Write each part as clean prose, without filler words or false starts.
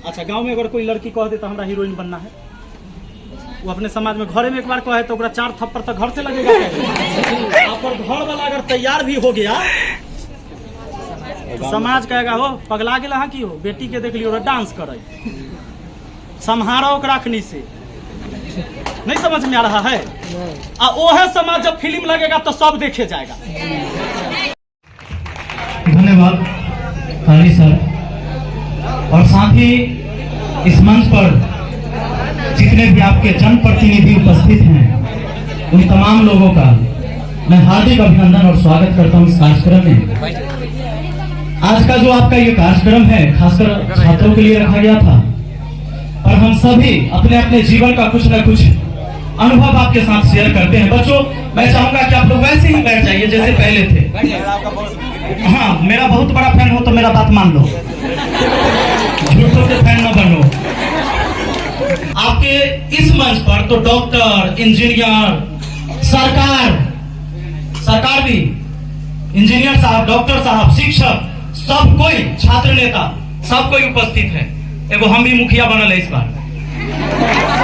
अच्छा, गांव में अगर कोई लड़की कह दे तो हमरा हीरोइन बनना है, वो अपने समाज में घरे में एक बार कहे तो 4 थप्पड़ तो घर से लगेगा। और घर वाला अगर तैयार भी हो गया, समाज कहेगा हो पगला गेला की हो, बेटी के देख लियो डांस करे, संहारो रखनी से। नहीं समझ में आ रहा है? ओहे समाज जब फिल्म लगेगा तो सब देखे जाएगा। धन्यवाद काली सर। और साथ ही इस मंच पर जितने भी आपके जनप्रतिनिधि उपस्थित हैं, उन तमाम लोगों का मैं हार्दिक अभिनंदन और स्वागत करता हूं इस कार्यक्रम में। आज का जो आपका ये कार्यक्रम है खासकर छात्रों के लिए रखा गया था, और हम सभी अपने अपने जीवन का कुछ न कुछ अनुभव आपके साथ शेयर करते हैं। बच्चों, मैं चाहूंगा कि आप लोग वैसे ही बैठ जाइए जैसे पहले थे। हाँ, मेरा बहुत बड़ा फैन हो तो मेरा बात मान लो, झूठों के फैन न बनो। आपके इस मंच पर तो डॉक्टर, इंजीनियर, सरकार भी, इंजीनियर साहब, डॉक्टर साहब, शिक्षक, सब कोई, छात्र नेता, सब कोई उपस्थित है। एगो हम भी मुखिया बनल है इस बार।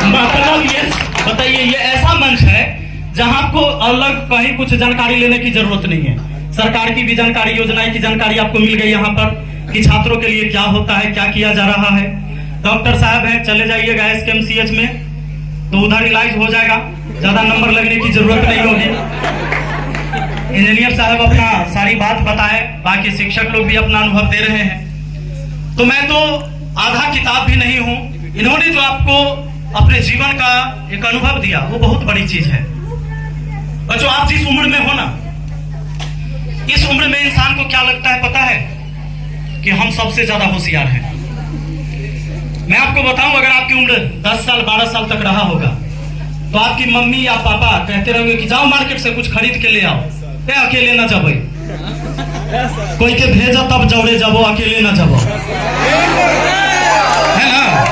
मतलब ये बताइए, ये ऐसा मंच है जहां आपको अलग कहीं कुछ जानकारी लेने की जरूरत नहीं है। सरकार की भी जानकारी, योजनाएं की जानकारी आपको मिल गई यहाँ पर कि छात्रों के लिए क्या होता है, क्या किया जा रहा है। डॉक्टर साहब हैं, चले जाइएगा SKMCH में तो उधर इलाज हो जाएगा, ज्यादा नंबर लगने की जरूरत नहीं होगी। इंजीनियर साहब अपना सारी बात बताए, बाकी शिक्षक लोग भी अपना अनुभव दे रहे हैं। तो मैं तो आधा किताब भी नहीं हूं। इन्होंने जो आपको अपने जीवन का एक अनुभव दिया वो बहुत बड़ी चीज है। बच्चों, आप जिस उम्र में हो ना, इस उम्र में इंसान को क्या लगता है पता है? कि हम सबसे ज्यादा होशियार हैं। मैं आपको बताऊं, अगर आपकी उम्र 10 साल 12 साल तक रहा होगा तो आपकी मम्मी या पापा कहते रहेंगे कि जाओ मार्केट से कुछ खरीद के ले आओ, अकेले ना जाओ, कोई के भेजा तब जौड़े जाबो, अकेले ना जाबो, है ना?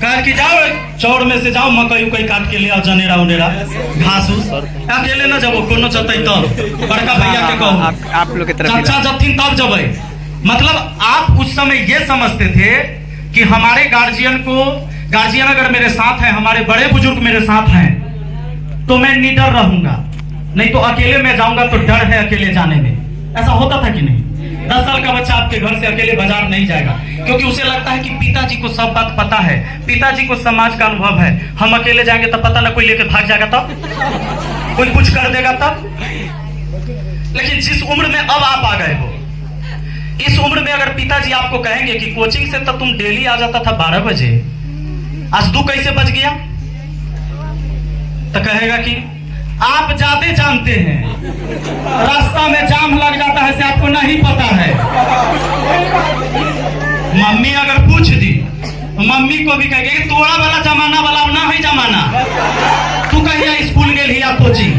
कह कि जाओ चौड़ में से जाओ मकई उकई काट के ले आओ, जनेरा उनेरा घास उस, अकेले ना जाबो, कोनो चलते तब बड़का भैया के कहो, आप लोग की तरफ चाचा जथिन तब जबे। मतलब आप उस समय ये समझते थे कि हमारे गार्जियन अगर मेरे साथ है, हमारे बड़े बुजुर्ग मेरे साथ हैं तो मैं निडर रहूंगा, नहीं तो अकेले में जाऊंगा तो डर है अकेले जाने में। ऐसा होता था कि नहीं? 10 साल का बच्चा आपके घर से अकेले बाजार नहीं जाएगा, क्योंकि उसे लगता है कि पिताजी को सब बात पता है, पिताजी को समाज का अनुभव है। हम अकेले जाएंगे तो पता ना कोई लेके भाग जाएगा, तब कोई कुछ कर देगा तब। लेकिन जिस उम्र में अब आप आ गए हो, इस उम्र में अगर पिताजी आपको कहेंगे कि कोचिंग से तो तुम डेली आ जाता था 12 बजे, आज 2 कैसे बज गया, तो कहेगा कि आप ज्यादा जानते हैं, रास्ता में जाम लग जाता है से आपको नहीं पता है। मम्मी अगर पूछ दी तो मम्मी को भी कहेगी तोड़ा वाला जमाना वाला ना है जमाना, तू कहीं स्कूल गेल ही या कोचिंग,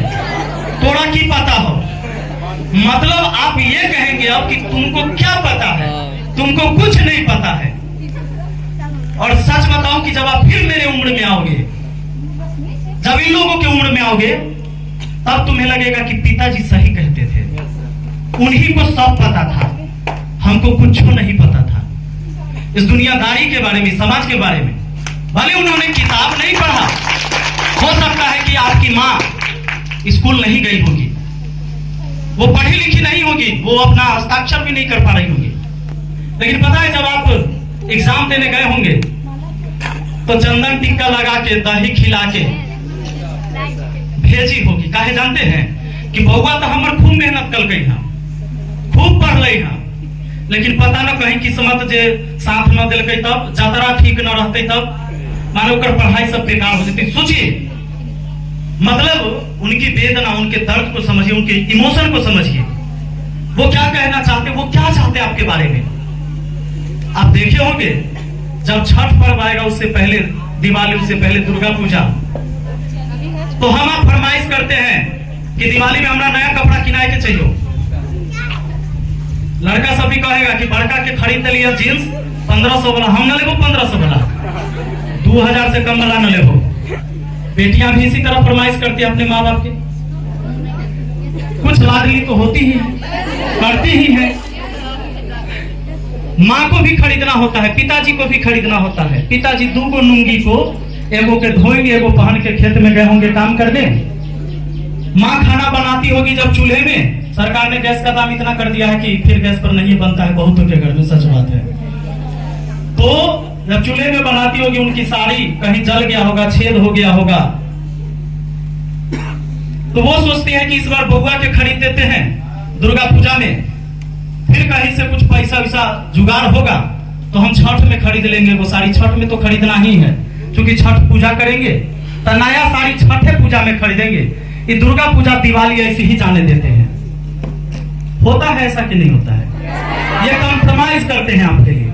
तोड़ा की पता हो। मतलब आप ये कहेंगे अब कि तुमको क्या पता है, तुमको कुछ नहीं पता है। और सच बताऊं कि जब आप फिर मेरे उम्र में आओगे, जब इन लोगों की उम्र में आओगे, तब तुम्हें लगेगा कि पिताजी सही कहते थे, उन्हीं को सब पता था, हमको कुछ नहीं पता था इस दुनियादारी के बारे में, समाज के बारे में। भले उन्होंने किताब नहीं पढ़ा, हो सकता है कि आपकी माँ स्कूल नहीं गई होगी, वो पढ़ी लिखी नहीं होगी, वो अपना हस्ताक्षर भी नहीं कर पा रही होगी, लेकिन पता है जब आप एग्जाम देने गए होंगे तो चंदन टिक्का लगा के, दही खिला के भेजी होगी। काहे जानते हैं? कि बउआ तो हमार खूब मेहनत कर गई है, खूब पढ़ रही है, लेकिन पता न कहीं किस्मत जे साथ न दिल गई, तब यात्रा ठीक न रहते, तब मानो कर पढ़ाई सब बेकार हो जाती। सोचिए, मतलब उनकी वेदना, उनके दर्द को समझिए, उनके इमोशन को समझिए, वो क्या कहना चाहते, वो क्या चाहते आपके बारे में। आप देखे होंगे जब छठ पर्व आएगा, उससे पहले दिवाली, उससे पहले दुर्गा पूजा, तो हम आप फरमाइश करते हैं कि दिवाली में हमारा नया कपड़ा किनाए के चाहिए। लड़का सब भी कहेगा कि बड़का के खरीद लिया जींस 1500 वाला, हम न लेबो 1500 वाला, 2000 से कम वाला न लेबो। बेटियां भी इसी तरह फरमाइश करती है अपने माँ बाप के। कुछ लाडली तो होती ही, करती ही है। माँ को भी खरीदना होता है, पिताजी को भी खरीदना होता है। पिताजी 2 गो लुंगी को, एगो के धोएंगे, एगो पहन के खेत में गए होंगे काम करने। माँ खाना बनाती होगी जब चूल्हे में, सरकार ने गैस का दाम इतना कर दिया है कि फिर गैस पर नहीं बनता है बहुतों के घर में, सच बात है। तो जब चूल्हे में बनाती होगी, उनकी साड़ी कहीं जल गया होगा, छेद हो गया होगा, तो वो सोचते हैं कि इस बार बउआ के खरीद देते हैं दुर्गा पूजा में, फिर कहीं से कुछ पैसा वैसा जुगाड़ होगा तो हम छठ में खरीद लेंगे वो साड़ी। छठ में तो खरीदना ही है, क्योंकि छठ पूजा करेंगे तो नया साड़ी छठे पूजा में खरीदेंगे। ये दुर्गा पूजा दिवाली ऐसे ही जाने देते हैं। होता है ऐसा कि नहीं होता है? ये कॉम्प्रोमाइज करते हैं आपके लिए।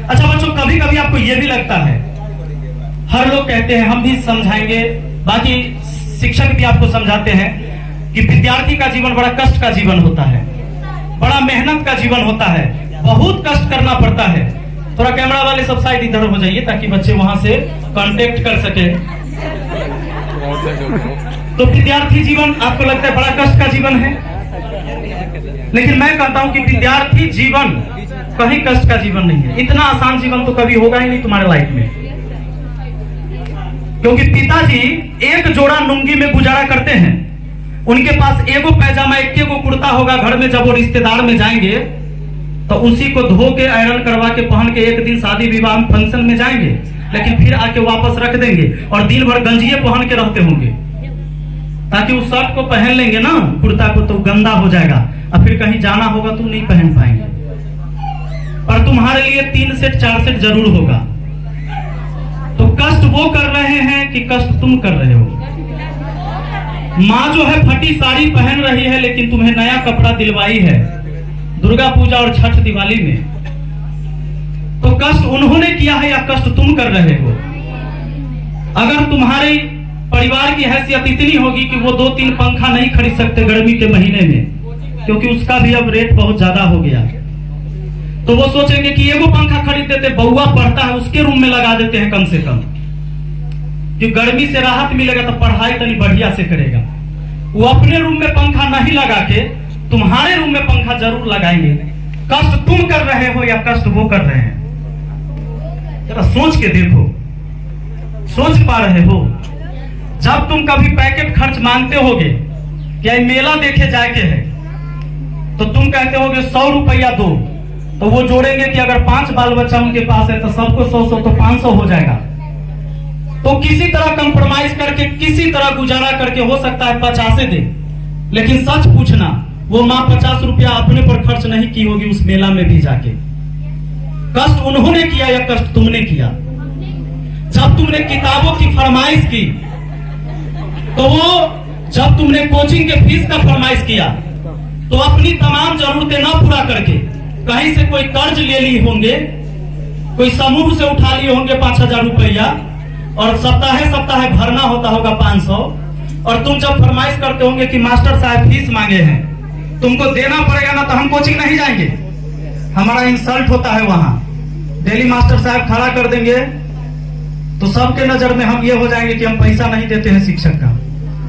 अच्छा बच्चों, कभी कभी आपको ये भी लगता है, हर लोग कहते हैं, हम भी समझाएंगे, बाकी शिक्षक भी आपको समझाते हैं कि विद्यार्थी का जीवन बड़ा कष्ट का जीवन होता है, बड़ा मेहनत का जीवन होता है, बहुत कष्ट करना पड़ता है। थोड़ा कैमरा वाले सब साइड इधर हो जाइए ताकि बच्चे वहां से कांटेक्ट कर सके। तो विद्यार्थी जीवन आपको लगता है बड़ा कष्ट का जीवन है, लेकिन मैं कहता हूं कि विद्यार्थी जीवन कहीं कष्ट का जीवन नहीं है। इतना आसान जीवन तो कभी होगा ही नहीं तुम्हारे लाइफ में, क्योंकि पिताजी एक जोड़ा लुंगी में गुजारा करते हैं। उनके पास एगो पैजामा, एक को कुर्ता होगा। घर में जब वो रिश्तेदार में जाएंगे तो उसी को धो के आयरन करवा के पहन के एक दिन शादी विवाह फंक्शन में जाएंगे, लेकिन फिर आके वापस रख देंगे और दिन भर गंजिए पहन के रहते होंगे, ताकि उस शर्ट को पहन लेंगे ना, कुर्ता को, तो गंदा हो जाएगा और फिर कहीं जाना होगा तो नहीं पहन पाएंगे। पर तुम्हारे लिए 3 सेट 4 सेट जरूर होगा। तो कष्ट वो कर रहे हैं कि कष्ट तुम कर रहे हो? माँ जो है फटी साड़ी पहन रही है, लेकिन तुम्हें नया कपड़ा दिलवाई है दुर्गा पूजा और छठ दिवाली में। तो कष्ट उन्होंने किया है या कष्ट तुम कर रहे हो? अगर तुम्हारे परिवार की हैसियत इतनी होगी कि वो 2-3 पंखा नहीं खरीद सकते गर्मी के महीने में, क्योंकि उसका भी अब रेट बहुत ज्यादा हो गया, तो वो सोचेंगे कि एगो पंखा खरीद देते, बउआ पढ़ता है उसके रूम में लगा देते हैं कम से कम, कि गर्मी से राहत मिलेगा तो पढ़ाई तनी बढ़िया से करेगा। वो अपने रूम में पंखा नहीं लगा के तुम्हारे रूम में पंखा जरूर लगाएंगे। कष्ट तुम कर रहे हो या कष्ट वो कर रहे हैं? जरा सोच के देखो, सोच पा रहे हो? जब तुम कभी पैकेट खर्च मांगते होगे कि मेला देखे जाए के है, तो तुम कहते होगे 100 रुपया दो, तो वो जोड़ेंगे कि अगर 5 बाल बच्चा उनके पास है तो सबको 100 तो 500 हो जाएगा। तो किसी तरह कंप्रोमाइज करके, किसी तरह गुजारा करके, हो सकता है 50 दे, लेकिन सच पूछना, वो माँ 50 रुपया अपने पर खर्च नहीं की होगी उस मेला में भी जाके। कष्ट उन्होंने किया या कष्ट तुमने किया? जब तुमने किताबों की फरमाइश की, तो वो जब तुमने कोचिंग के फीस का फरमाइश किया, तो अपनी तमाम जरूरतें ना पूरा करके कहीं से कोई कर्ज ले ली होंगे, कोई समूह से उठा लिए होंगे 5,000 रुपया, और सप्ताह भरना होता होगा 500, और तुम जब फरमाइश करते होंगे कि मास्टर साहब फीस मांगे हैं, तुमको देना पड़ेगा ना, तो हम कोचिंग नहीं जाएंगे, हमारा इंसल्ट होता है वहां। डेली मास्टर साहब खड़ा कर देंगे तो सबके नजर में हम ये हो जाएंगे कि हम पैसा नहीं देते हैं शिक्षक का,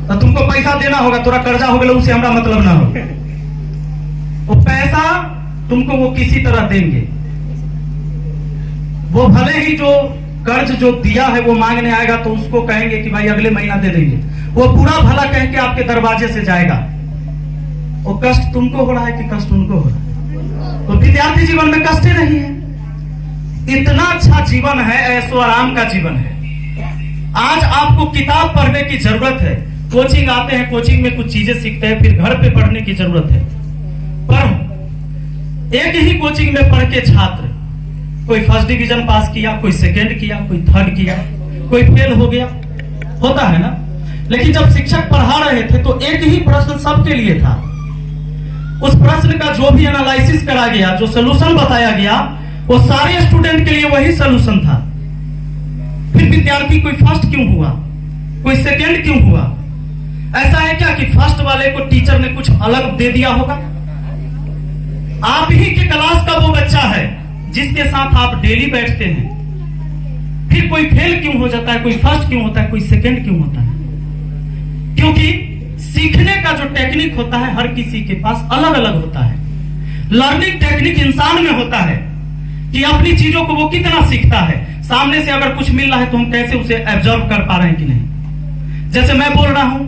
तो तुमको पैसा देना होगा, थोड़ा कर्जा हो गया उससे हमारा मतलब ना हो। वो पैसा तुमको वो किसी तरह देंगे, वो भले ही जो कर्ज जो दिया है वो मांगने आएगा तो उसको कहेंगे कि भाई अगले महीना दे देंगे, वो पूरा भला कह के आपके दरवाजे से जाएगा। वो कष्ट तुमको हो रहा है कि कष्ट उनको हो रहा है? तो विद्यार्थी जीवन में कष्ट ही नहीं है। इतना अच्छा जीवन है, ऐशो आराम का जीवन है। आज आपको किताब पढ़ने की जरूरत है, कोचिंग आते हैं, कोचिंग में कुछ चीजें सीखते हैं, फिर घर पे पढ़ने की जरूरत है। पर एक ही कोचिंग में पढ़ के छात्र, कोई फर्स्ट डिवीजन पास किया, कोई सेकंड किया, कोई थर्ड किया, कोई फेल हो गया, होता है ना। लेकिन जब शिक्षक पढ़ा रहे थे तो एक ही प्रश्न सबके लिए था। उस प्रश्न का जो भी एनालिसिस करा गया, जो सोल्यूशन बताया गया, वो सारे स्टूडेंट के लिए वही सोल्यूशन था। फिर विद्यार्थी कोई फर्स्ट क्यों हुआ, कोई सेकंड क्यों हुआ? ऐसा है क्या कि फर्स्ट वाले को टीचर ने कुछ अलग दे दिया होगा? आप ही के क्लास का वो बच्चा है जिसके साथ आप डेली बैठते हैं, फिर कोई फेल क्यों हो जाता है, कोई फर्स्ट क्यों होता है, कोई सेकंड क्यों होता है? क्योंकि सीखने का जो टेक्निक होता है हर किसी के पास अलग अलग होता है। लर्निंग टेक्निक इंसान में होता है, कि अपनी चीजों को वो कितना सीखता है। सामने से अगर कुछ मिल रहा है तो हम कैसे उसे एब्जॉर्व कर पा रहे हैं कि नहीं। जैसे मैं बोल रहा हूं,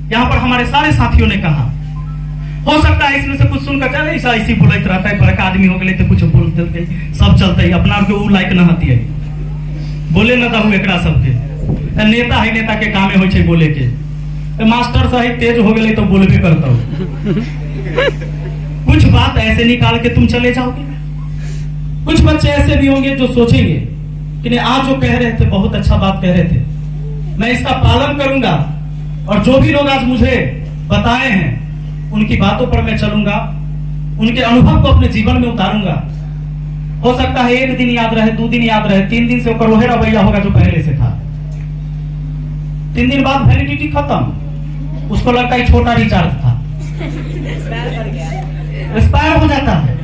यहां पर हमारे सारे साथियों ने कहा, हो सकता है इसमें से कुछ सुनकर चले ऐसी बोलते रहता है, बड़का आदमी हो गए तो कुछ बोलते सब चलते ही अपना के ऊ लायक न हती है, बोले न दहू एकरा सबके नेता है, नेता के कामे हो छे बोले के, मास्टर साहब तेज हो गए तो बोलबे करता हूं। कुछ बात ऐसे निकाल के तुम चले जाओगे। कुछ बच्चे ऐसे भी होंगे जो सोचेंगे कि नहीं आज जो कह रहे थे बहुत अच्छा बात कह रहे थे, मैं इसका पालन करूंगा और जो भी लोग आज मुझे बताए हैं उनकी बातों पर मैं चलूंगा, उनके अनुभव को अपने जीवन में उतारूंगा। हो सकता है 1 दिन याद रहे, 2 दिन याद रहे, 3 दिन से ऊपर वही रवैया होगा जो पहले से था। 3 दिन बाद वैलिडिटी खत्म, उसको लगता है छोटा रिचार्ज था, एक्सपायर हो जाता है।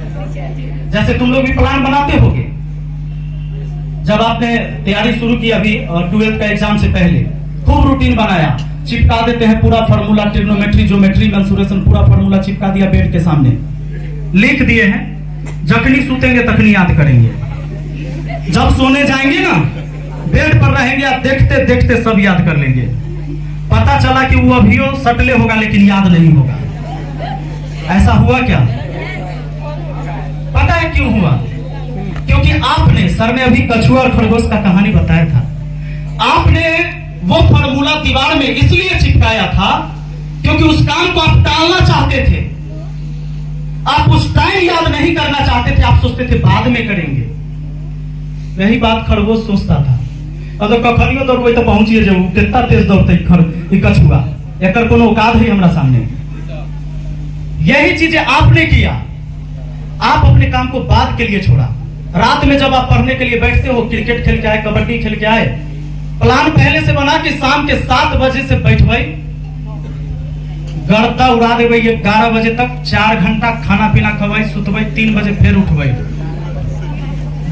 जैसे तुम लोग भी प्लान बनाते होगे, जब आपने तैयारी शुरू की अभी 12th का एग्जाम से पहले, खूब रूटीन बनाया, चिपका देते हैं पूरा फार्मूला, ट्रिग्नोमेट्री, ज्योमेट्री, मेंसुरेशन, पूरा फार्मूला चिपका दिया बेड के सामने, लिख दिए हैं, जखनी सूतेंगे तखनी याद करेंगे। जब सोने जाएंगे ना, बेड पर रहेंगे, आप देखते देखते सब याद कर लेंगे। पता चला कि वो अभी सटले होगा लेकिन याद नहीं होगा। ऐसा हुआ क्या? पता है क्यों हुआ? क्योंकि आपने, सर ने अभी कछुआ और खरगोश का कहानी बताया था, आपने वो फार्मूला दीवार में इसलिए चिपकाया था क्योंकि उस काम को आप टालना चाहते थे, आप उस टाइम याद नहीं करना चाहते थे, आप सोचते थे बाद में करेंगे। यही बात खरगोश सोचता था। अगर कखनियो दौड़बै तो पहुंचिए जाऊ, कितना तेज दौड़ते कछुआ, एकर कोनो औकात है हमरा सामने। यही चीजें आपने किया, आप अपने काम को बाद के लिए छोड़ा। रात में जब आप पढ़ने के लिए बैठते हो, क्रिकेट खेल के आए, कबड्डी खेल के आए, प्लान पहले से बना कि शाम के 7 बजे से बैठबै, गर्दा उड़ा देबै 11 बजे तक, 4 घंटा खाना पीना खबै, सुतबै, 3 बजे फिर उठबै।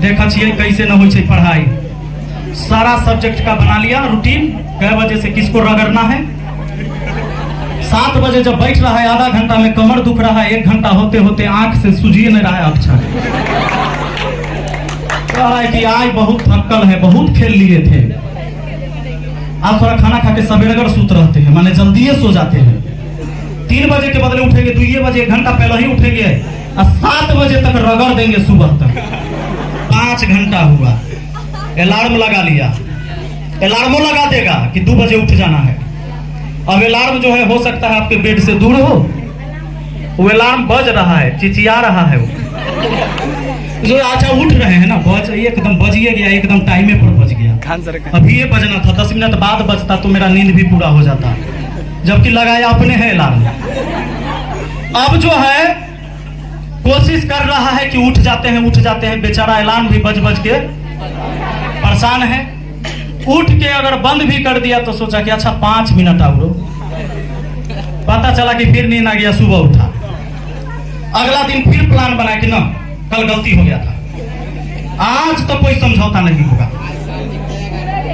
देखा छियै कैसे न होइ छै पढ़ाई। सारा सब्जेक्ट का बना लिया रूटीन, कै बजे से किसको रगड़ना है। 7 बजे जब बैठ रहा है, आधा घंटा में कमर दुख रहा है, 1 घंटा होते होते आंख से सूझिए नहीं रहा है अक्षर। कह रहा है कि आज बहुत थकल है, बहुत खेल लिए थे। आप थोड़ा खाना खा के सवेरे सूत रहते हैं, माने जल्दी सो जाते हैं। 3 बजे के बदले उठेंगे 2 बजे, 1 घंटा पहले ही उठेंगे और 7 बजे तक रगड़ देंगे सुबह तक। 5 घंटा हुआ, अलार्म लगा लिया, अलार्मो लगा देगा कि 2 बजे उठ जाना है। अब अलार्म जो है हो सकता है आपके बेड से दूर हो, वो अलार्म बज रहा है, चिचिया रहा है वो, जो अच्छा उठ रहे हैं ना, बज एकदम बजिए गया, एकदम टाइमे पर बज गया। अभी ये बजना था, 10 मिनट बाद बजता तो मेरा नींद भी पूरा हो जाता, जबकि लगाया अपने है अलार्म। अब जो है कोशिश कर रहा है कि उठ जाते हैं, बेचारा अलार्म भी बज बज के परेशान है। उठ के अगर बंद भी कर दिया तो सोचा कि अच्छा 5 मिनट और, पता चला कि फिर नींद आ गया, सुबह उठा। अगला दिन फिर प्लान बनाया कि ना कल गलती हो गया था, आज तो कोई समझौता नहीं होगा।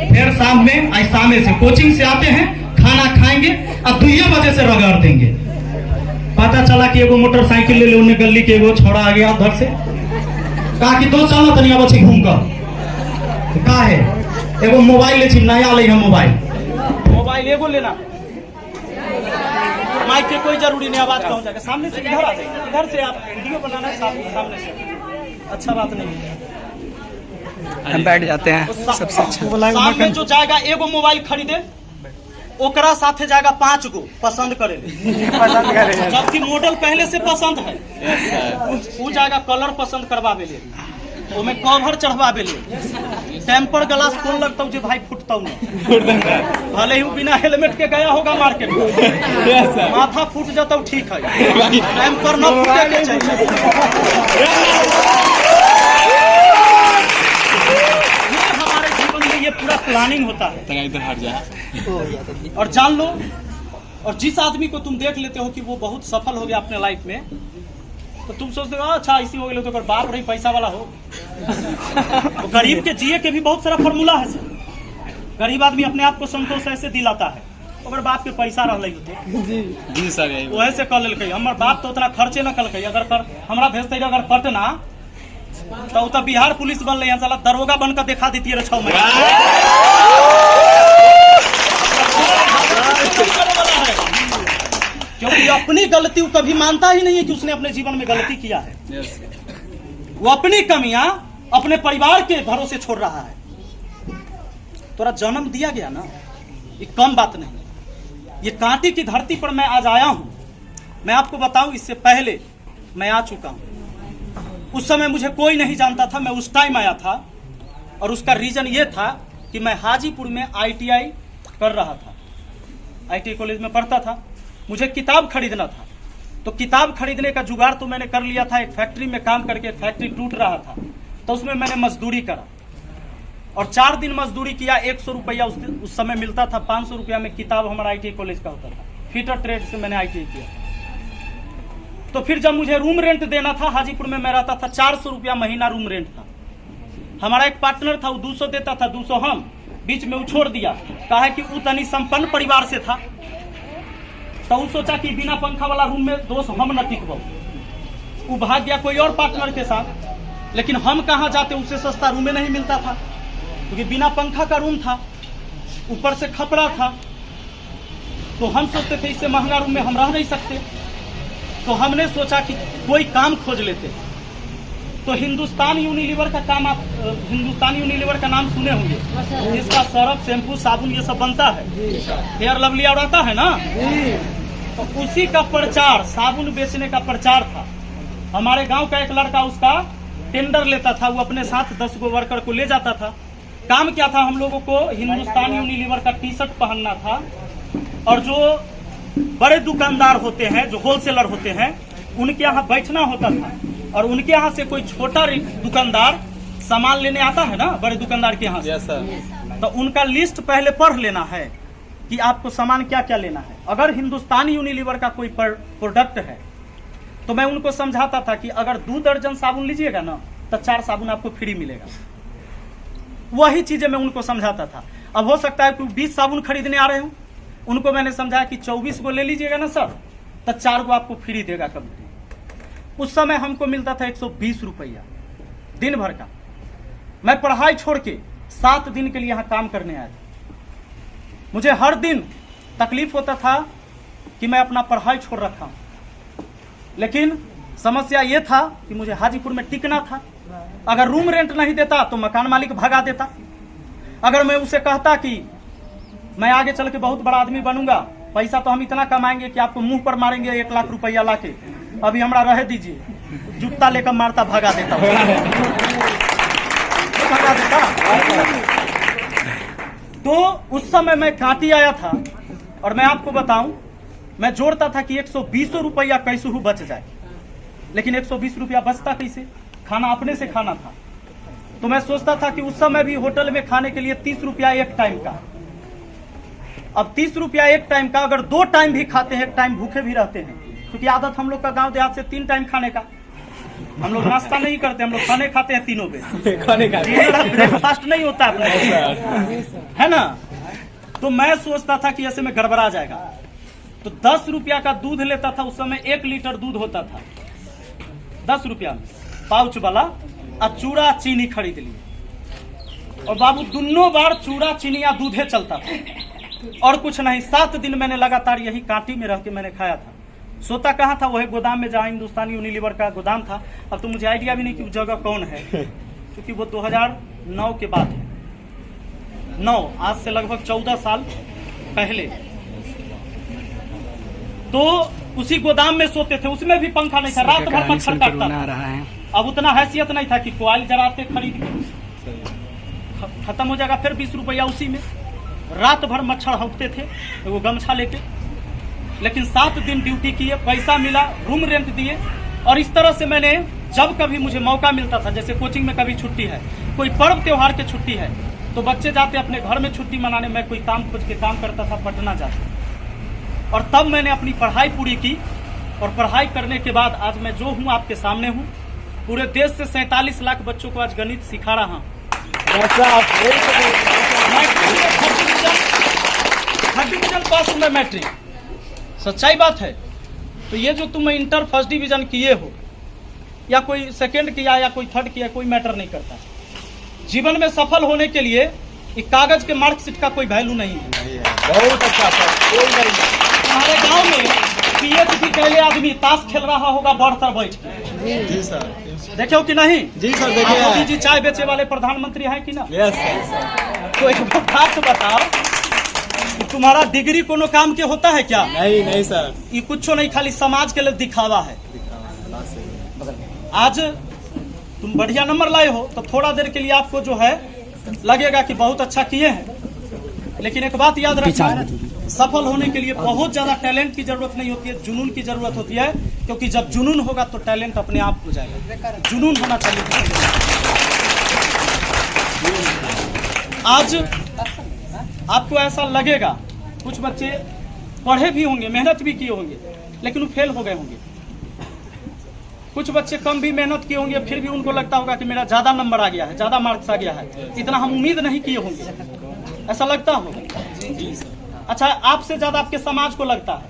फिर शाम में, आज शाम से कोचिंग से आते हैं, खाना खाएंगे और 2 बजे से रगड़ देंगे। पता चला कि एगो मोटरसाइकिल ले उन्हें गली के एगो छोड़ा आ गया उधर से, कहा कि दो चलो तनिया बच्चे घूम कर, कहा है एगो मोबाइल ले छी, नया ले है मोबाइल एगो लेना, माइक के कोई जरूरी नहीं, आवाज पहुंच जाएगा। सामने से इधर आ जाएगा, इधर से आप वीडियो बनाना है, सामने से अच्छा बात नहीं है। हम बैठ जाते हैं, सबसे अच्छा सामने जो जाएगा एगो मोबाइल खरीदे, ओकरा साथे जाएगा 5 गो पसंद करे, जबकि मॉडल पहले से पसंद है, वो जाएगा कलर पसंद करवावे ले, ओमे कवर चढ़वावे ले, टेम्पर ग्लास कौन लगता जो भाई फुटता नहीं, भले ही बिना हेलमेट के गया होगा मार्केट में, माथा फूट जाता ठीक है, टेम्पर न फूटे के चाहिए। हमारे जीवन में ये पूरा प्लानिंग होता है। इधर हट जाए और जान लो, और जिस आदमी को तुम देख लेते हो कि वो बहुत सफल हो गया अपने लाइफ में, तो तुम सोचते हो अच्छा इसी हो गए तो अगर बाप रही पैसा वाला हो। तो गरीब के जिए के भी बहुत सारा फॉर्मूला है सर। गरीब आदमी अपने आप को संतोष ऐसे दिलाता है, अगर बाप के पैसा रह होते जी सर, वैसे कर लेल, हमारे बाप तो उतना खर्चे न कल, अगर कर हमरा भेजते अगर पटना तो बिहार पुलिस बन रही साला दरोगा बनकर दिखा देती है 6 महीने। क्योंकि अपनी गलती वो कभी मानता ही नहीं है कि उसने अपने जीवन में गलती किया है। वो अपनी कमियां अपने परिवार के भरोसे छोड़ रहा है। तोरा जन्म दिया गया ना, ये कम बात नहीं। ये कांटे की धरती पर मैं आज आया हूं। मैं आपको बताऊं, इससे पहले मैं आ चुका हूं। उस समय मुझे कोई नहीं जानता था, मैं उस टाइम आया था। और उसका रीजन ये था कि मैं हाजीपुर में ITI कर रहा था, ITI कॉलेज में पढ़ता था। मुझे किताब खरीदना था, तो किताब खरीदने का जुगाड़ तो मैंने कर लिया था। एक फैक्ट्री में काम करके, एक फैक्ट्री टूट रहा था, तो उसमें मैंने मजदूरी करा और 4 दिन मजदूरी किया। 100 रुपया उस समय मिलता था। 500 रुपया में किताब हमारा ITI कॉलेज का होता था। फीटर ट्रेड से मैंने ITI किया। तो फिर जब मुझे रूम रेंट देना था, हाजीपुर में मैं रहता था, 400 रुपया महीना रूम रेंट था। हमारा एक पार्टनर था, वो 200 देता था, 200 हम। बीच में वो छोड़ दिया, कहा कि वो तनी संपन्न परिवार से था, तो वो सोचा कि बिना पंखा वाला रूम में दोस्त हम न टिकबो। वो भाग गया कोई और पार्टनर के साथ। लेकिन हम कहाँ जाते, उससे सस्ता रूम में नहीं मिलता था, क्योंकि बिना पंखा का रूम था, ऊपर से खपड़ा था। तो हम सोचते थे इससे महंगा रूम में हम रह नहीं सकते। तो हमने सोचा कि कोई काम खोज लेते। तो हिंदुस्तान यूनिलीवर का काम, आप हिंदुस्तान यूनिलीवर का नाम सुने होंगे। इसका सर्फ, शैम्पू, साबुन ये सब बनता है, फेयर लवली और आता है ना। तो उसी का प्रचार, साबुन बेचने का प्रचार था। हमारे गांव का एक लड़का उसका टेंडर लेता था। वो अपने साथ 10 गो वर्कर को ले जाता था। काम क्या था, हम लोगों को हिंदुस्तान यूनिलीवर का टी-शर्ट पहनना था। और जो बड़े दुकानदार होते हैं, जो होलसेलर होते हैं, उनके यहाँ बैठना होता था। और उनके यहाँ से कोई छोटा दुकानदार सामान लेने आता है ना, बड़े दुकानदार के यहाँ से, तो उनका लिस्ट पहले पढ़ लेना है कि आपको सामान क्या क्या लेना है। अगर हिंदुस्तान यूनिलीवर का कोई प्रोडक्ट है, तो मैं उनको समझाता था कि अगर 2 दर्जन साबुन लीजिएगा ना, तो 4 साबुन आपको फ्री मिलेगा। वही चीजें मैं उनको समझाता था। अब हो सकता है कि 20 साबुन खरीदने आ रहे हूं, उनको मैंने समझाया कि 24 को ले लीजिएगा ना सर, तो 4 को आपको फ्री देगा कंपनी। उस समय हमको मिलता था 120 रुपया दिन भर का। मैं पढ़ाई छोड़ के 7 दिन के लिए यहाँ काम करने आया था। मुझे हर दिन तकलीफ होता था कि मैं अपना पढ़ाई छोड़ रखा हूं। लेकिन समस्या ये था कि मुझे हाजीपुर में टिकना था। अगर रूम रेंट नहीं देता तो मकान मालिक भगा देता। अगर मैं उसे कहता कि मैं आगे चल के बहुत बड़ा आदमी बनूंगा, पैसा तो हम इतना कमाएंगे कि आपको मुंह पर मारेंगे 1 लाख रुपया लाके, अभी हमरा रह दीजिए, जूता लेकर मारता, भगा देता भगा देता। तो उस समय मैं कांटी आया था। और मैं आपको बताऊं, मैं जोड़ता था कि 120 रुपया कैसे हो बच जाए। लेकिन 120 रुपया बचता कैसे, खाना अपने से खाना था। तो मैं सोचता था कि उस समय भी होटल में खाने के लिए 30 रुपया एक टाइम का। अब 30 रुपया एक टाइम का, अगर 2 टाइम भी खाते हैं, एक टाइम भूखे भी रहते हैं, क्योंकि आदत हम लोग का गांव देहात से 3 टाइम खाने का। हम लोग नाश्ता नहीं करते, हम लोग खाने खाते हैं तीनों पे। खाने का ब्रेकफास्ट नहीं होता अपने, है ना। तो मैं सोचता था कि ऐसे में गड़बड़ा जाएगा। तो 10 रुपया का दूध लेता था। उस समय 1 लीटर दूध होता था 10 रुपया में, पाउच वाला। और चूड़ा चीनी खरीद लिए। और बाबू दोनों बार चूड़ा चीनी या दूधे चलता था और कुछ नहीं। 7 दिन मैंने लगातार यही कांटी में रह के मैंने खाया था। सोता कहाँ था, वही गोदाम में जहाँ हिंदुस्तान यूनिलीवर का गोदाम था। अब तो मुझे आइडिया भी नहीं कि वो जगह कौन है, क्योंकि वो 2009 के बाद है। 9 आज से लगभग 14 साल पहले। तो उसी गोदाम में सोते थे। उसमें भी पंखा नहीं था, रात भर मच्छर काटता था। अब उतना हैसियत नहीं था कि कोयल जराते खरीद के, खत्म हो जाएगा फिर 20 रुपया उसी में। रात भर मच्छर हौकते थे वो गमछा लेके। लेकिन 7 दिन ड्यूटी किए, पैसा मिला, रूम रेंट दिए। और इस तरह से मैंने, जब कभी मुझे मौका मिलता था, जैसे कोचिंग में कभी छुट्टी है, कोई पर्व त्योहार की छुट्टी है, तो बच्चे जाते अपने घर में छुट्टी मनाने, मैं कोई काम खोज के काम करता था, पटना जाते। और तब मैंने अपनी पढ़ाई पूरी की। और पढ़ाई करने के बाद आज मैं जो हूँ आपके सामने हूँ। पूरे देश से 47 लाख बच्चों को आज गणित सिखा रहा हूँ। 3rd डिवीजन पास हूँ मैं, मैट्रिक, सच्चाई बात है। तो ये जो तुम इंटर 1st डिवीजन किए हो, या कोई सेकंड किया या कोई थर्ड किया, कोई मैटर नहीं करता। जीवन में सफल होने के लिए एक कागज के मार्कशीट का कोई वैल्यू नहीं है। बहुत अच्छा सर, कोई नहीं। हमारे गांव में PhD पहले आदमी ताश खेल रहा होगा बढ़कर बैठ के। जी सर, देखे हो कि नहीं? जी सर, मोदी देखिए। जी चाय बेचे वाले प्रधानमंत्री हैं कि ना? Yes sir. तो एक बात बताओ कि तुम्हारा डिग्री कोनो काम के होता है क्या? नहीं नहीं सर। ये कुछ नहीं, खाली समाज के लिए दिखावा है। आज तुम बढ़िया नंबर लाए हो तो थोड़ा देर के लिए आपको जो है लगेगा कि बहुत अच्छा किए हैं, लेकिन एक बात याद रखना, सफल होने के लिए बहुत ज्यादा टैलेंट की जरूरत नहीं होती है, जुनून की जरूरत होती है। क्योंकि जब जुनून होगा तो टैलेंट अपने आप हो जाएगा। जुनून होना चाहिए। आज आपको ऐसा लगेगा, कुछ बच्चे पढ़े भी होंगे, मेहनत भी किए होंगे, लेकिन वो फेल हो गए होंगे। कुछ बच्चे कम भी मेहनत किए होंगे, फिर भी उनको लगता होगा कि मेरा ज्यादा नंबर आ गया है, ज्यादा मार्क्स आ गया है, इतना हम उम्मीद नहीं किए होंगे, ऐसा लगता होगा। अच्छा, आपसे ज्यादा आपके समाज को लगता है,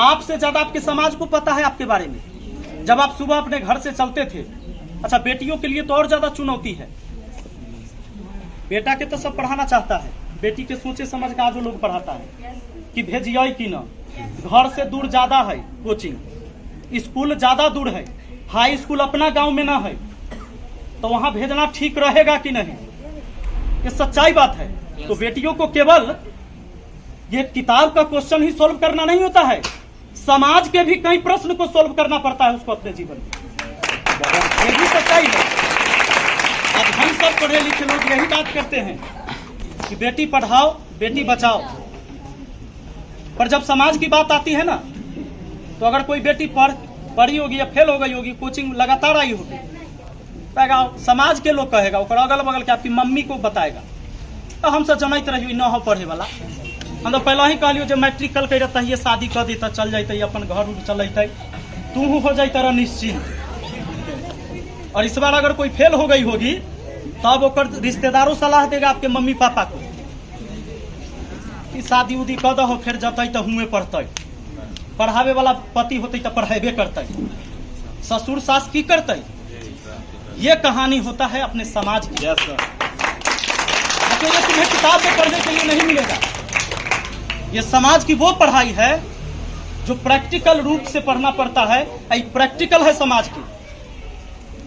आपसे ज्यादा आपके समाज को पता है आपके बारे में। जब आप सुबह अपने घर से चलते थे, अच्छा बेटियों के लिए तो और ज्यादा चुनौती है। बेटा के तो सब पढ़ाना चाहता है, बेटी के सोचे समझ का जो लोग पढ़ाता है कि भेजिए कि ना, घर से दूर ज्यादा है कोचिंग, स्कूल ज्यादा दूर है, हाई स्कूल अपना गांव में ना है, तो वहां भेजना ठीक रहेगा कि नहीं? ये सच्चाई बात है। तो बेटियों को केवल ये किताब का क्वेश्चन ही सोल्व करना नहीं होता है, समाज के भी कई प्रश्न को सोल्व करना पड़ता है उसको अपने जीवन में। ये भी सच्चाई है। अब हम सब पढ़े लिखे लोग यही बात करते हैं कि बेटी पढ़ाओ, बेटी बचाओ, पर जब समाज की बात आती है ना, तो अगर कोई बेटी पढ़ी होगी या फेल हो गई होगी, कोचिंग लगातार आई होगी, तो समाज के लोग कहेगा, अगल बगल के आपकी मम्मी को बताएगा, तो हमसे जनैत रही न हो पढ़े वाला, हम तो पहले ही कहलियो जो मैट्रिक कल कर रहता है, शादी कर देता, चल जाते, अपन घर उर चलते, तू हो जाता रहा निश्चिंत। और इस बार अगर कोई फेल हो गई होगी, तब ओकर रिश्तेदारों सलाह देगा आपके मम्मी पापा को कि शादी उदी कर दो, फिर जतई तो हुए पढ़ते, पढ़ावे वाला पति होते तो पढ़ेबे करते, ससुर सास की करते। ये कहानी होता है अपने समाज की। Yes sir. लेकिन ये तुम्हें किताब में पढ़ने के लिए नहीं मिलेगा। ये समाज की वो पढ़ाई है जो प्रैक्टिकल रूप से पढ़ना पड़ता है। प्रैक्टिकल है समाज की।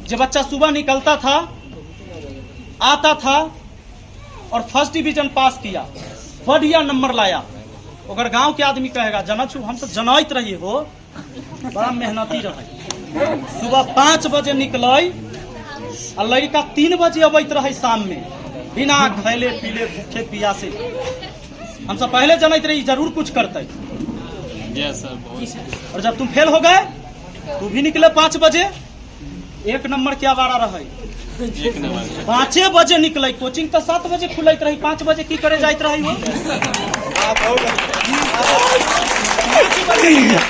जो बच्चा सुबह निकलता था, आता था और फर्स्ट डिवीजन पास किया, बढ़िया नंबर लाया, अगर गांव के आदमी कहेगा जना छू हम तो जनैत रही हो, बड़ा मेहनती रहे, सुबह 5 बजे निकल और लड़का 3 बजे अबैत रहे शाम में, बिना खैले पीले भूखे पियासे। हम सब पहले जनैत रही जरूर कुछ करते। Yes sir. और जब तुम फेल हो गए, तू भी निकले 5 बजे, 1 नंबर क्या बारा रहे, 5 बजे निकले, कोचिंग तो 7 बजे खुलत रही, 5 बजे की करे जाइत रही हो?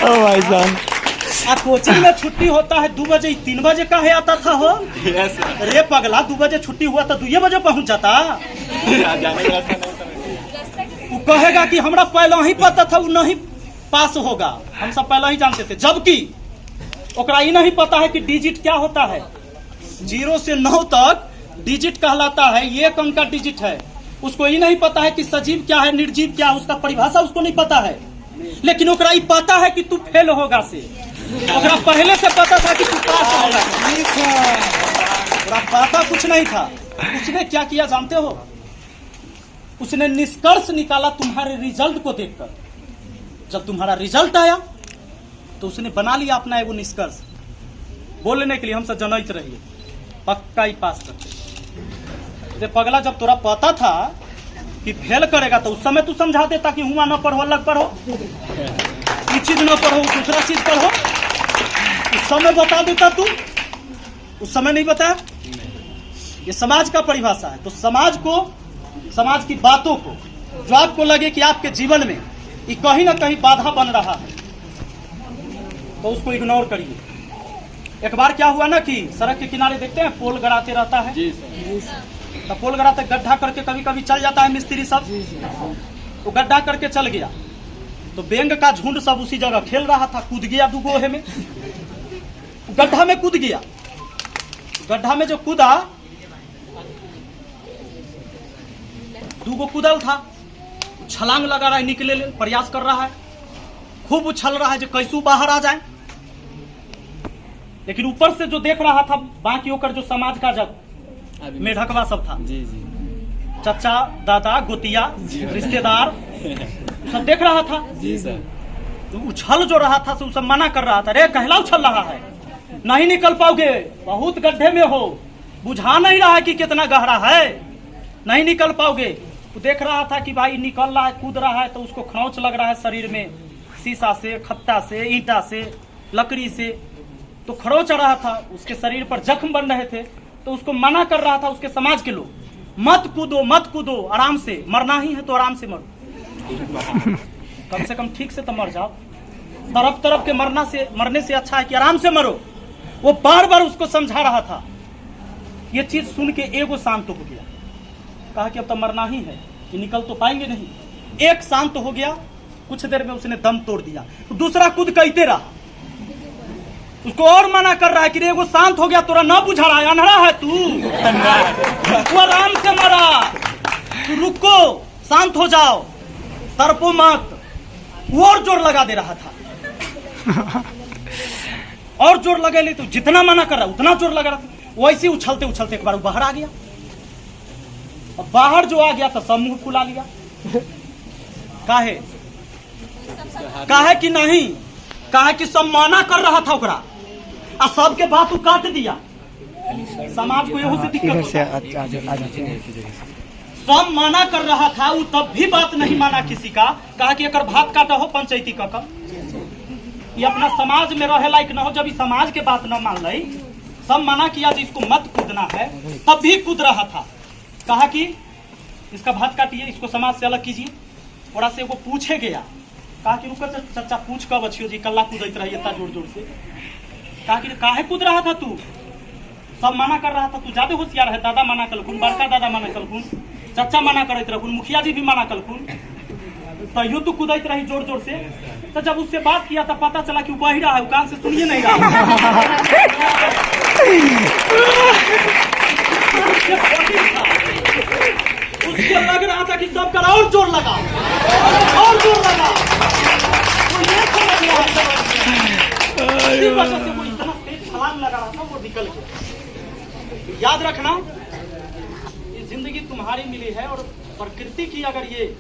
ओ भाई साहब। आ कोचिंग में छुट्टी होता है 2 बजे, 3 बजे काहे आता था हो? Yes sir. रे पगला, 2 बजे छुट्टी हुआ तो 2 बजे पहुंच जाता। जाने का रास्ता नहीं। वो कहेगा कि हमरा पहले ही पता था वो नहीं पास होगा, हम सब पहले ही जानते थे, जबकि ओकरा ये नहीं पता है कि डिजिट क्या होता है। 0 से 9 तक डिजिट कहलाता है, ये एक अंक का डिजिट है। उसको ये नहीं पता है कि सजीव क्या है, निर्जीव क्या है, उसका परिभाषा उसको नहीं पता है। लेकिन ओकरा ये पता है कि तू फेल होगा से, ओकरा पहले से पता था कि तू पास होगा। ओकरा पता कुछ नहीं था। उसने क्या किया जानते हो? उसने निष्कर्ष निकाला तुम्हारे रिजल्ट को देखकर। जब तुम्हारा रिजल्ट आया तो उसने बना लिया अपना एगो निष्कर्ष, बोलने के लिए हमसे जनैत रहिए, पक्का ही पास करते। पगला, जब तोरा पता था कि फेल करेगा तो उस समय तू समझा देता कि हुआ न पढ़ो, अलग पढ़ो, ये चीज न पढ़ो, दूसरा चीज पढ़ो, उस समय बता देता तू, उस समय नहीं बताया। ये समाज का परिभाषा है। तो समाज को, समाज की बातों को, जो आपको लगे कि आपके जीवन में ये कहीं ना कहीं बाधा बन रहा है, तो उसको इग्नोर करिए। एक बार क्या हुआ ना कि सड़क के किनारे देखते हैं पोल गड़ाते रहता है, तो पोल गड़ाते गड्ढा करके कभी कभी चल जाता है मिस्त्री सब, वो गड्ढा करके चल गया तो बेंग का झुंड सब उसी जगह खेल रहा था, कूद गया 2 गोहे में। गड्ढा में कूद गया। गड्ढा में जो कूदा, दूगो कूदल था, छलांग लगा रहा है, निकले प्रयास कर रहा है, खूब उछल रहा है जो कैसू बाहर आ जाए। लेकिन ऊपर से जो देख रहा था बाकी होकर जो समाज का जब मेढकवा सब था, जी जी चचा दादा गोतिया रिश्तेदार सब देख रहा था। जी सर। तो उछल जो रहा था सब मना कर रहा था, रे कहला उछल रहा है, नहीं निकल पाओगे, बहुत गड्ढे में हो, बुझा नहीं रहा है कि कितना गहरा है, नहीं निकल पाओगे। तो देख रहा था कि भाई निकल रहा है, कूद रहा है, तो उसको खरोंच लग रहा है शरीर में, शीशा से, खत्ता से, ईंटा से, लकड़ी से, तो खरोच रहा था, उसके शरीर पर जख्म बन रहे थे। तो उसको मना कर रहा था उसके समाज के लोग, मत कूदो मत कूदो, आराम से, मरना ही है तो आराम से मरो, कम से कम ठीक से तो मर जाओ, तरफ तरफ के मरने से अच्छा है कि आराम से मरो। वो बार बार उसको समझा रहा था। ये चीज सुन के एगो शांत हो गया, कहा कि अब तो मरना ही है, कि निकल तो पाएंगे नहीं। एक शांत हो गया, कुछ देर में उसने दम तोड़ दिया। तो दूसरा कूद कहते रहा, उसको और मना कर रहा है कि रे वो शांत हो गया, तोरा ना बुझा रहा है, अनहरा है तू, वो आराम से मरा, तू रुको, शांत हो जाओ, तरपो मत। वो और जोर लगा दे रहा था, और जोर लगे ले, तो जितना मना कर रहा उतना जोर लगा रहा था। वैसे उछलते उछलते एक बार बाहर आ गया। अब बाहर जो आ गया तो सब मुंह फुला लिया। काहे कि नहीं, काहे कि सब मना कर रहा था ओकरा, और सबके बात काट दिया। समाज को यही से दिक्कत होता है। सब मना कर रहा था, वो तब भी बात नहीं माना किसी का, कहा कि एकर भात काटा हो पंचायती का कब, ये अपना समाज में रहे लायक न हो। जब समाज के बात न मान ली, सब मना किया कि इसको मत कूदना है, तब भी कूद रहा था। कहा कि इसका भात काटिए, इसको समाज से अलग कीजिए। थोड़ा से वो पूछे गया, कहा कि रुको चचा पूछ कब अच्छी जी, कल्ला कूदत रही इतना जोर जोर से। कहा कि काहे कूद रहा था तू, सब मना कर रहा था, तू ज्यादा होशियार है, दादा मना कलखुन, बड़का दादा मना कलखुन, चचा मना करते रहून, मुखिया जी भी मना कलखुन, तो यूं तो कूदत रही जोर जोर से। तो जब उससे बात किया तो पता चला कि वो बह रहा है, वो कान से सुनिए नहीं रहा। उसको लग रहा था कि सब कर और जोर लगा, और जोर लगा। वो ये समझ रहा है, इसी वजह से वो इतना तेज छलांग लगा रहा था, वो निकल गया। याद रखना, ये जिंदगी तुम्हारी मिली है, और प्रकृति की अगर ये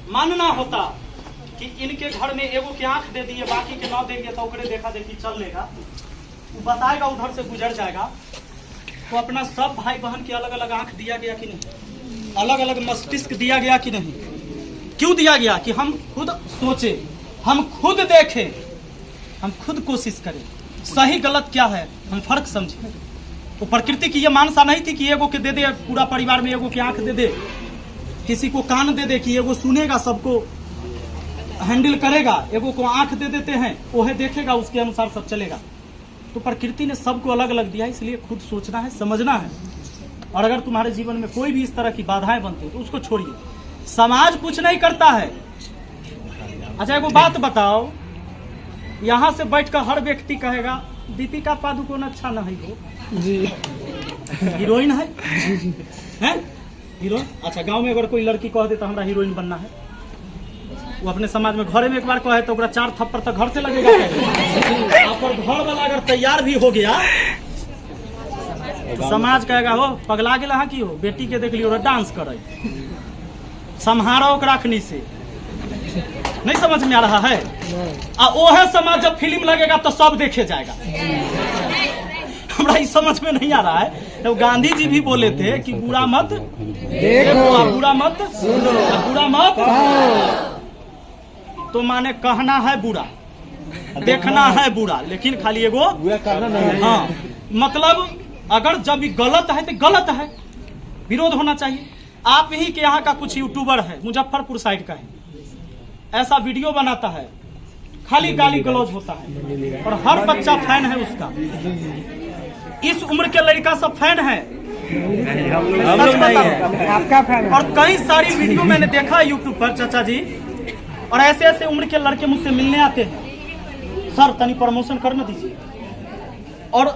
मानना होता कि इनके घर में एगो की आंख दे दिए, बाकी के ना देंगे, तो ओकरे देखा देखी चल लेगा, वो बताएगा, उधर से गुजर जाएगा। तो अपना सब भाई बहन की अलग अलग आंख दिया गया कि नहीं, अलग अलग मस्तिष्क दिया गया कि नहीं? क्यों दिया गया? कि हम खुद सोचे, हम खुद देखें, हम खुद कोशिश करें, सही गलत क्या है हम फर्क समझें। तो प्रकृति की ये मानसा नहीं थी कि एगो के दे दे, पूरा परिवार में एगो की आंख दे दे, किसी को कान दे दे कि एगो सुनेगा, सबको हैंडल करेगा, एगो को आंख दे देते हैं, ओहे देखेगा, उसके अनुसार सब चलेगा। तो प्रकृति ने सबको अलग अलग दिया, इसलिए खुद सोचना है, समझना है। और अगर तुम्हारे जीवन में कोई भी इस तरह की बाधाएं बनती तो उसको छोड़िए, समाज कुछ नहीं करता है। अच्छा एगो बात बताओ, यहाँ से बैठकर हर व्यक्ति कहेगा दीपिका पादुकोण अच्छा नहीं हो जी, हीरोइन है, हैं हीरोइन। अच्छा गांव में अगर कोई लड़की कह दे तो हमरा हीरोइन बनना है, वो अपने समाज में घरे में एक बार कहे तो ओकरा 4 थप्पड़ तो घर से लगेगा। और घर वाला अगर तैयार भी हो गया तो समाज कहेगा हो पगला गेला की हो, बेटी के देख लियो डांस करे, संहारो ओकरा अखनी से। नहीं समझ में आ रहा है? आ ओहे समाज जब फिल्म लगेगा तो सब देखे जाएगा। हमरा इस समझ में नहीं आ रहा है। तो गांधी जी भी बोले थे कि बुरा मत देखो, बुरा मत सुनो, बुरा मत तो माने कहना है बुरा, देखना है बुरा, लेकिन खाली एगो बुरा करना नहीं। हाँ मतलब अगर जब गलत है तो गलत है, विरोध होना चाहिए। आप ही के यहाँ का कुछ यूट्यूबर है, मुजफ्फरपुर साइड का है, ऐसा वीडियो बनाता है, खाली गाली गलौज होता है और हर बच्चा फैन है उसका। इस उम्र के लड़का सब फैन है, आपका फैन। और कई सारी वीडियो मैंने देखा यूट्यूब पर चाचा जी, और ऐसे ऐसे उम्र के लड़के मुझसे मिलने आते हैं, सर तनी प्रमोशन करने दीजिए, और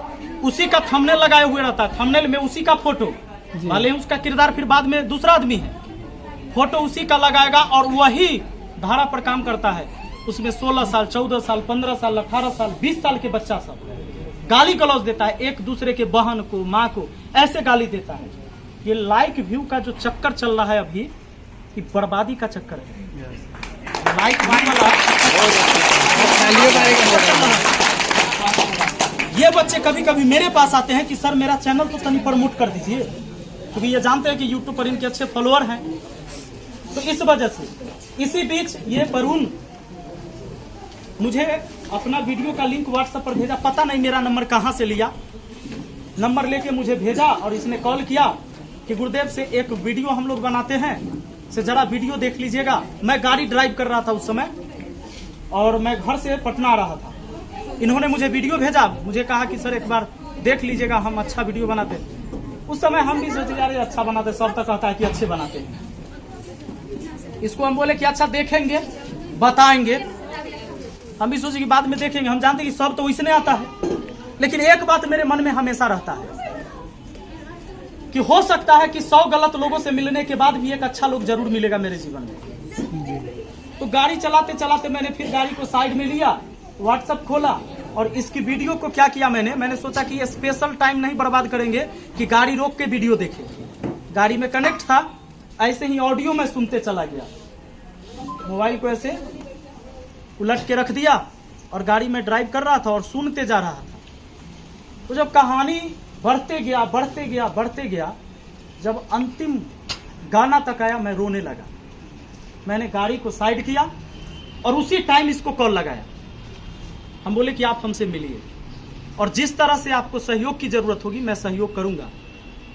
उसी का थंबनेल लगाए हुए रहता है, थंबनेल में उसी का फोटो, भले ही उसका किरदार फिर बाद में दूसरा आदमी है, फोटो उसी का लगाएगा और वही धारा पर काम करता है। उसमें 16 साल 14 साल 15 साल 18 साल 20 साल के बच्चा सब गाली गलौज देता है, एक दूसरे के बहन को माँ को ऐसे गाली देता है। ये लाइक व्यू का जो चक्कर चल रहा है अभी, कि बर्बादी का चक्कर है। लाइक वाला ये बच्चे कभी कभी मेरे पास आते हैं कि सर मेरा चैनल तो तनी प्रमोट कर दीजिए, क्योंकि ये जानते हैं कि यूट्यूब पर इनके अच्छे फॉलोअर हैं। तो इस वजह से इसी बीच ये वरुण मुझे अपना वीडियो का लिंक व्हाट्सएप पर भेजा, पता नहीं मेरा नंबर कहां से लिया, नंबर लेके मुझे भेजा और इसने कॉल किया कि गुरुदेव से एक वीडियो हम लोग बनाते हैं, से जरा वीडियो देख लीजिएगा। मैं गाड़ी ड्राइव कर रहा था उस समय और मैं घर से पटना आ रहा था। इन्होंने मुझे वीडियो भेजा, मुझे कहा कि सर एक बार देख लीजिएगा, हम अच्छा वीडियो बनाते हैं। उस समय हम भी सोचे यार अच्छा बनाते, सब तक कहता है कि अच्छे बनाते हैं। इसको हम बोले कि अच्छा देखेंगे बताएंगे, हम भी सोचे कि बाद में देखेंगे। हम जानते कि सब तो इसने आता है, लेकिन एक बात मेरे मन में हमेशा रहता है कि हो सकता है कि 100 गलत लोगों से मिलने के बाद भी एक अच्छा लोग जरूर मिलेगा मेरे जीवन में। तो गाड़ी चलाते चलाते मैंने फिर गाड़ी को साइड में लिया, व्हाट्सएप खोला और इसकी वीडियो को क्या किया मैंने सोचा कि ये स्पेशल टाइम नहीं बर्बाद करेंगे कि गाड़ी रोक के वीडियो देखें। गाड़ी में कनेक्ट था, ऐसे ही ऑडियो में सुनते चला गया, मोबाइल को ऐसे उलट के रख दिया और गाड़ी में ड्राइव कर रहा था और सुनते जा रहा था। तो जब कहानी बढ़ते गया, जब अंतिम गाना तक आया मैं रोने लगा। मैंने गाड़ी को साइड किया और उसी टाइम इसको कॉल लगाया। हम बोले कि आप हमसे मिलिए और जिस तरह से आपको सहयोग की जरूरत होगी मैं सहयोग करूंगा।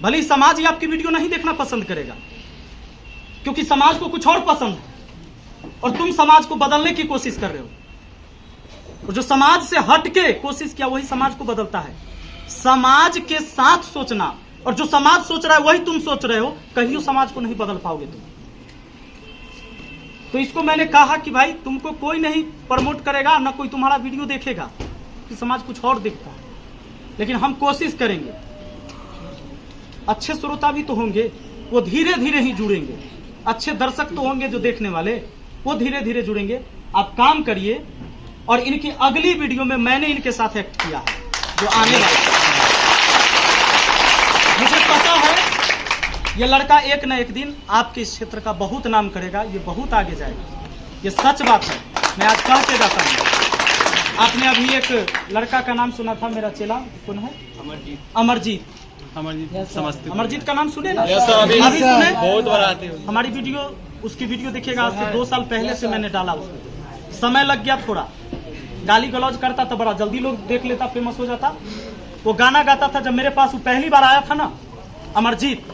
भले ही समाज ही आपकी वीडियो नहीं देखना पसंद करेगा, क्योंकि समाज को कुछ और पसंद है और तुम समाज को बदलने की कोशिश कर रहे हो। और जो समाज से हट के कोशिश किया वही समाज को बदलता है। समाज के साथ सोचना, और जो समाज सोच रहा है वही तुम सोच रहे हो, कहीं समाज को नहीं बदल पाओगे तुम। तो इसको मैंने कहा कि भाई तुमको कोई नहीं प्रमोट करेगा, ना कोई तुम्हारा वीडियो देखेगा, कि समाज कुछ और देखता है, लेकिन हम कोशिश करेंगे। अच्छे श्रोता भी तो होंगे, वो धीरे धीरे ही जुड़ेंगे। अच्छे दर्शक तो होंगे जो देखने वाले, वो धीरे धीरे जुड़ेंगे। आप काम करिए। और इनकी अगली वीडियो में मैंने इनके साथ एक्ट किया है जो आने वाला है। मुझे पता है ये लड़का एक न एक दिन आपके इस क्षेत्र का बहुत नाम करेगा, ये बहुत आगे जाएगा, ये सच बात है। मैं आज कह के जाता हूँ। आपने अभी एक लड़का का नाम सुना था, मेरा चेला कौन है? अमरजीत समझते। अमरजीत का नाम सुने ना? अभी सुने? बहुत बार आते हैं। हमारी वीडियो, उसकी वीडियो देखिएगा, आज से 2 साल पहले से मैंने डाला उसको। समय लग गया थोड़ा, गाली गलौज करता तो बड़ा जल्दी लोग देख लेता, फेमस हो जाता। वो गाना गाता था। जब मेरे पास वो पहली बार आया था ना, अमरजीत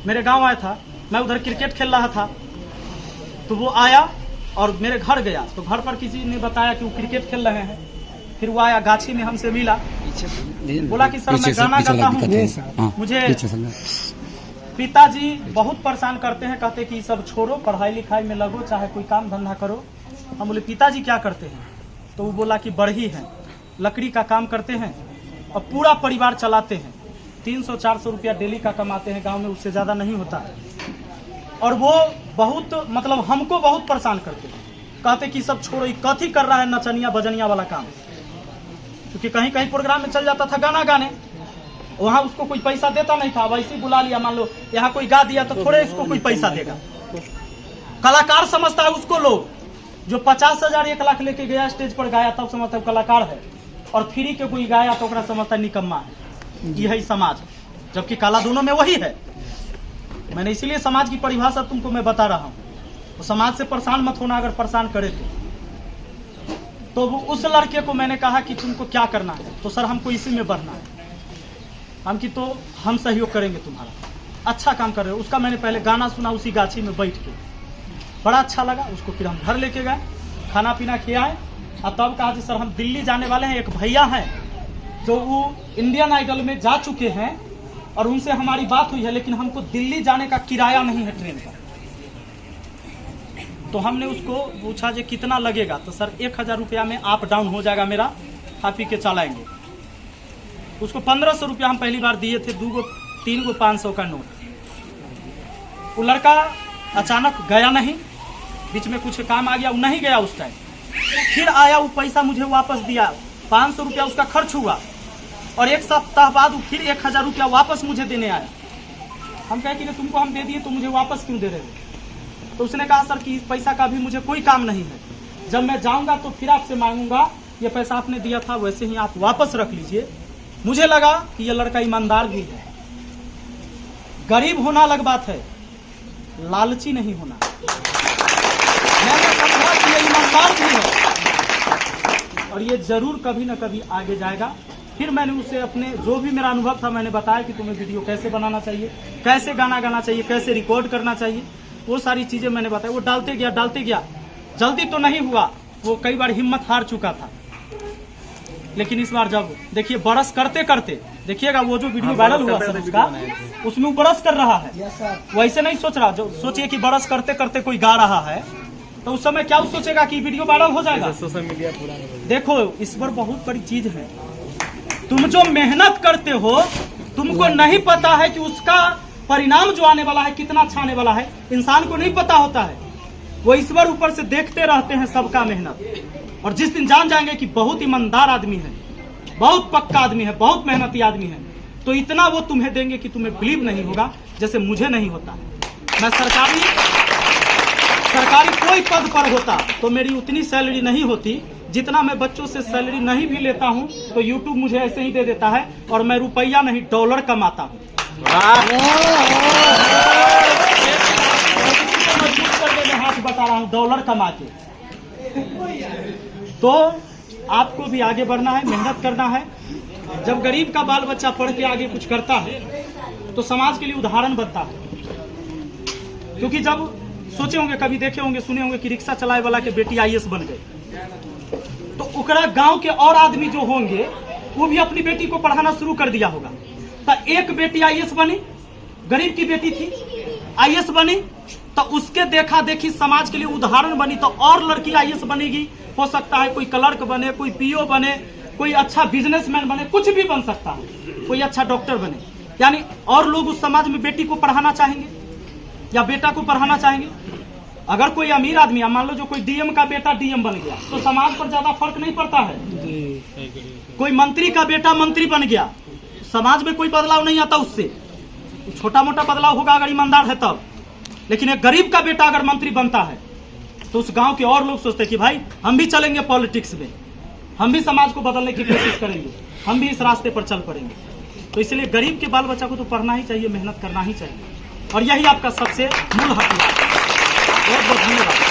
मेरे गांव आया था, मैं उधर क्रिकेट खेल रहा था, तो वो आया और मेरे घर गया। तो घर पर किसी ने बताया कि वो क्रिकेट खेल रहे हैं। फिर वो आया, गाछी में हमसे मिला, बोला कि सर मैं गाना गाता हूँ, मुझे पिताजी बहुत परेशान करते हैं, कहते कि सब छोड़ो, पढ़ाई लिखाई में लगो, चाहे कोई काम धंधा करो। हम बोले पिताजी क्या करते हैं? तो वो बोला कि बढ़ई है, लकड़ी का काम करते हैं और पूरा परिवार चलाते हैं। 300-400 रुपया डेली का कमाते हैं, गांव में उससे ज़्यादा नहीं होता है। और वो बहुत मतलब हमको बहुत परेशान करते हैं, कहते कि सब छोड़ो, कथी कर रहा है नचनिया बजनिया वाला काम। क्योंकि कहीं कहीं प्रोग्राम में चल जाता था गाना गाने, वहाँ उसको कोई पैसा देता नहीं था। वैसे ही बुला लिया, मान लो यहाँ कोई गा दिया तो थोड़े इसको कोई पैसा देगा। कलाकार समझता है उसको लोग, जो 50,000-1 लाख लेके गया स्टेज पर गाया तब समझता है कलाकार है, और फ्री के कोई गाया तो ओकरा समझता है निकम्मा है। यही समाज, जबकि काला दोनों में वही है। मैंने इसीलिए समाज की परिभाषा तुमको मैं बता रहा हूँ। तो समाज से परेशान मत होना, अगर परेशान करे तो वो उस लड़के को मैंने कहा कि तुमको क्या करना है? तो सर हमको इसी में बढ़ना है। हम कि तो हम सहयोग करेंगे तुम्हारा, अच्छा काम कर रहे हो। उसका मैंने पहले गाना सुना उसी गाछी में बैठ के, बड़ा अच्छा लगा उसको। फिर हम घर लेके गए, खाना पीना खिलाए और तब कहा कि सर हम दिल्ली जाने वाले हैं। एक भैया हैं जो वो इंडियन आइडल में जा चुके हैं और उनसे हमारी बात हुई है, लेकिन हमको दिल्ली जाने का किराया नहीं है ट्रेन का। तो तो हमने उसको पूछा जो कितना लगेगा, तो सर 1000 रुपया में अप डाउन हो जाएगा मेरा, खा पी के चलाएंगे। उसको 1500 रुपया हम पहली बार दिए थे, 3 गो 500 का नोट। वो लड़का अचानक गया नहीं, बीच में कुछ काम आ गया, वो नहीं गया उस टाइम। फिर आया, वो पैसा मुझे वापस दिया, 500 रुपया उसका खर्च हुआ, और 1 सप्ताह बाद वो फिर 1000 रुपया वापस मुझे देने आया। हम कहे कि तुमको हम दे दिए तो मुझे वापस क्यों दे रहे हो? तो उसने कहा सर कि इस पैसा का भी मुझे कोई काम नहीं है, जब मैं जाऊंगा तो फिर आपसे मांगूंगा, ये पैसा आपने दिया था वैसे ही आप वापस रख लीजिए। मुझे लगा कि ये लड़का ईमानदार भी है। गरीब होना अलग बात है, लालची नहीं होना। मैंने समझा कि ये ईमानदार भी है और ये जरूर कभी न कभी आगे जाएगा। फिर मैंने उसे अपने जो भी मेरा अनुभव था मैंने बताया कि तुम्हें वीडियो कैसे बनाना चाहिए, कैसे गाना गाना चाहिए, कैसे रिकॉर्ड करना चाहिए, वो सारी चीजें मैंने बताई। वो डालते गया। जल्दी तो नहीं हुआ, वो कई बार हिम्मत हार चुका था, लेकिन इस बार जब देखिए बरस करते करते, देखिएगा वो जो वीडियो वायरल हुआ सर उसका, उसमें वो बरस कर रहा है, वैसे नहीं सोच रहा। जो सोचिए कि बरस करते करते कोई गा रहा है तो उस समय क्या सोचेगा कि वीडियो वायरल हो जाएगा। सोशल मीडिया पूरा देखो इस पर बहुत बड़ी चीज है, तुम जो मेहनत करते हो तुमको नहीं पता है कि उसका परिणाम जो आने वाला है कितना अच्छा आने वाला है, इंसान को नहीं पता होता है। वो ईश्वर ऊपर से देखते रहते हैं सबका मेहनत, और जिस दिन जान जाएंगे कि बहुत ईमानदार आदमी है, बहुत पक्का आदमी है, बहुत मेहनती आदमी है, तो इतना वो तुम्हें देंगे कि तुम्हें बिलीव नहीं होगा, जैसे मुझे नहीं होता। मैं सरकारी कोई पद पर होता तो मेरी उतनी सैलरी नहीं होती जितना मैं बच्चों से सैलरी नहीं भी लेता हूं तो यूट्यूब मुझे ऐसे ही दे देता है, और मैं रुपया नहीं डॉलर कमाता हूं। मजबूत करके मैं हाथ बता रहा हूं, डॉलर कमा के। तो आपको भी आगे बढ़ना है, मेहनत करना है। जब गरीब का बाल बच्चा पढ़ के आगे कुछ करता है तो समाज के लिए उदाहरण बनता है। क्योंकि जब सोचे होंगे, कभी देखे होंगे, सुने होंगे कि रिक्शा चलाए वाला के बेटी IAS बन गई, तो ओकरा गांव के और आदमी जो होंगे वो भी अपनी बेटी को पढ़ाना शुरू कर दिया होगा। तो एक बेटी IAS बनी, गरीब की बेटी थी, IAS बनी, तो उसके देखा देखी समाज के लिए उदाहरण बनी, तो और लड़की IAS बनेगी। हो सकता है कोई क्लर्क बने, कोई PO बने, कोई अच्छा बिजनेसमैन बने, कुछ भी बन सकता है, कोई अच्छा डॉक्टर बने। यानी और लोग उस समाज में बेटी को पढ़ाना चाहेंगे या बेटा को पढ़ाना चाहेंगे। अगर कोई अमीर आदमी, मान लो जो कोई DM का बेटा DM बन गया तो समाज पर ज्यादा फर्क नहीं पड़ता है। कोई मंत्री का बेटा मंत्री बन गया, समाज में कोई बदलाव नहीं आता उससे, छोटा मोटा बदलाव होगा अगर ईमानदार है तब। लेकिन एक गरीब का बेटा अगर मंत्री बनता है तो उस गांव के और लोग सोचते हैं कि भाई हम भी चलेंगे पॉलिटिक्स में, हम भी समाज को बदलने की कोशिश करेंगे, हम भी इस रास्ते पर चल पड़ेंगे। तो इसलिए गरीब के बाल बच्चा को तो पढ़ना ही चाहिए, मेहनत करना ही चाहिए, और यही आपका सबसे मूल हथियार है। बहुत बहुत धन्यवाद।